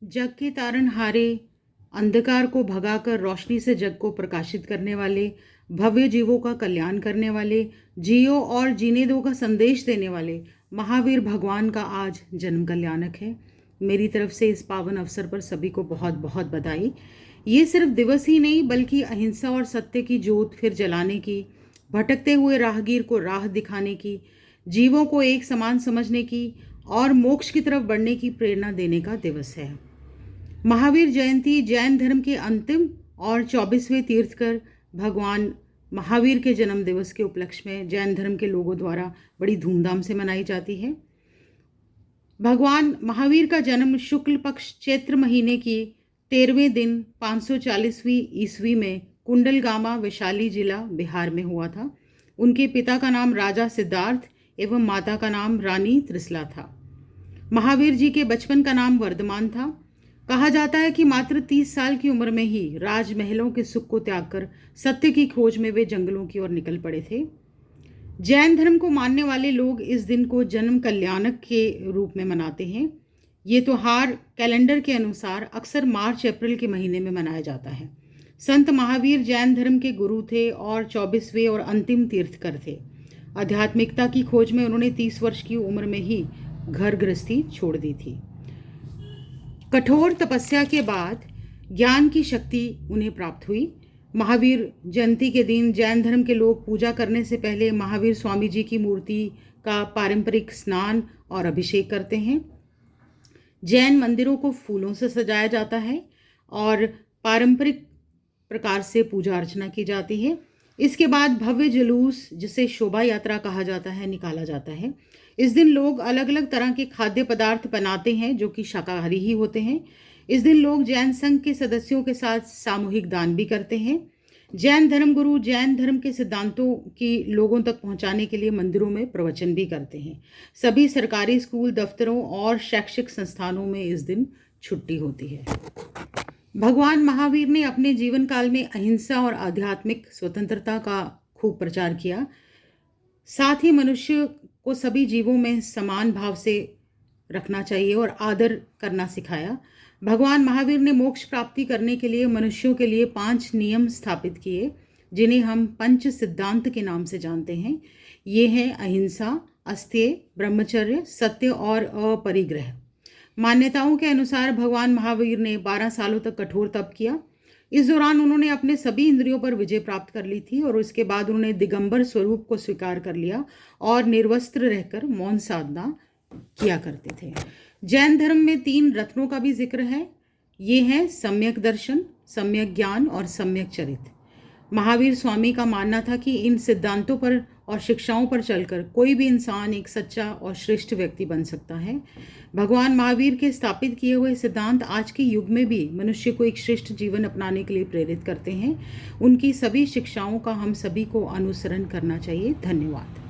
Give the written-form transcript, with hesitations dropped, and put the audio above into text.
जग के तारनहारे, अंधकार को भगाकर रोशनी से जग को प्रकाशित करने वाले, भव्य जीवों का कल्याण करने वाले, जियो और जीने दो का संदेश देने वाले महावीर भगवान का आज जन्म कल्याणक है। मेरी तरफ से इस पावन अवसर पर सभी को बहुत बहुत बधाई। ये सिर्फ दिवस ही नहीं बल्कि अहिंसा और सत्य की ज्योत फिर जलाने की, भटकते हुए राहगीर को राह दिखाने की, जीवों को एक समान समझने की और मोक्ष की तरफ बढ़ने की प्रेरणा देने का दिवस है। महावीर जयंती जैन धर्म के अंतिम और 24वें तीर्थकर भगवान महावीर के जन्म दिवस के उपलक्ष्य में जैन धर्म के लोगों द्वारा बड़ी धूमधाम से मनाई जाती है। भगवान महावीर का जन्म शुक्ल पक्ष चैत्र महीने की 13वें दिन 540वीं ईस्वी में कुंडलगामा वैशाली जिला बिहार में हुआ था। उनके पिता का नाम राजा सिद्धार्थ एवं माता का नाम रानी त्रिसला था। महावीर जी के बचपन का नाम वर्धमान था। कहा जाता है कि मात्र 30 साल की उम्र में ही राजमहलों के सुख को त्याग कर सत्य की खोज में वे जंगलों की ओर निकल पड़े थे। जैन धर्म को मानने वाले लोग इस दिन को जन्म कल्याणक के रूप में मनाते हैं। ये त्योहार कैलेंडर के अनुसार अक्सर मार्च अप्रैल के महीने में मनाया जाता है। संत महावीर जैन धर्म के गुरु थे और 24वें और अंतिम तीर्थकर थे। आध्यात्मिकता की खोज में उन्होंने 30 वर्ष की उम्र में ही घर गृहस्थी छोड़ दी थी। कठोर तपस्या के बाद ज्ञान की शक्ति उन्हें प्राप्त हुई। महावीर जयंती के दिन जैन धर्म के लोग पूजा करने से पहले महावीर स्वामी जी की मूर्ति का पारंपरिक स्नान और अभिषेक करते हैं। जैन मंदिरों को फूलों से सजाया जाता है और पारंपरिक प्रकार से पूजा अर्चना की जाती है। इसके बाद भव्य जुलूस, जिसे शोभा यात्रा कहा जाता है, निकाला जाता है। इस दिन लोग अलग अलग तरह के खाद्य पदार्थ बनाते हैं जो कि शाकाहारी ही होते हैं। इस दिन लोग जैन संघ के सदस्यों के साथ सामूहिक दान भी करते हैं। जैन धर्मगुरु जैन धर्म के सिद्धांतों की लोगों तक पहुंचाने के लिए मंदिरों में प्रवचन भी करते हैं। सभी सरकारी स्कूल, दफ्तरों और शैक्षिक संस्थानों में इस दिन छुट्टी होती है। भगवान महावीर ने अपने जीवन काल में अहिंसा और आध्यात्मिक स्वतंत्रता का खूब प्रचार किया। साथ ही मनुष्य को सभी जीवों में समान भाव से रखना चाहिए और आदर करना सिखाया। भगवान महावीर ने मोक्ष प्राप्ति करने के लिए मनुष्यों के लिए 5 नियम स्थापित किए, जिन्हें हम पंच सिद्धांत के नाम से जानते हैं। ये हैं अहिंसा, अस्तेय, ब्रह्मचर्य, सत्य और अपरिग्रह। मान्यताओं के अनुसार भगवान महावीर ने 12 सालों तक कठोर तप किया। इस दौरान उन्होंने अपने सभी इंद्रियों पर विजय प्राप्त कर ली थी और उसके बाद उन्होंने दिगंबर स्वरूप को स्वीकार कर लिया और निर्वस्त्र रहकर मौन साधना किया करते थे। जैन धर्म में 3 रत्नों का भी जिक्र है। ये हैं सम्यक दर्शन, सम्यक ज्ञान और सम्यक चरित्र। महावीर स्वामी का मानना था कि इन सिद्धांतों पर और शिक्षाओं पर चलकर कोई भी इंसान एक सच्चा और श्रेष्ठ व्यक्ति बन सकता है। भगवान महावीर के स्थापित किए हुए सिद्धांत आज के युग में भी मनुष्य को एक श्रेष्ठ जीवन अपनाने के लिए प्रेरित करते हैं। उनकी सभी शिक्षाओं का हम सभी को अनुसरण करना चाहिए। धन्यवाद।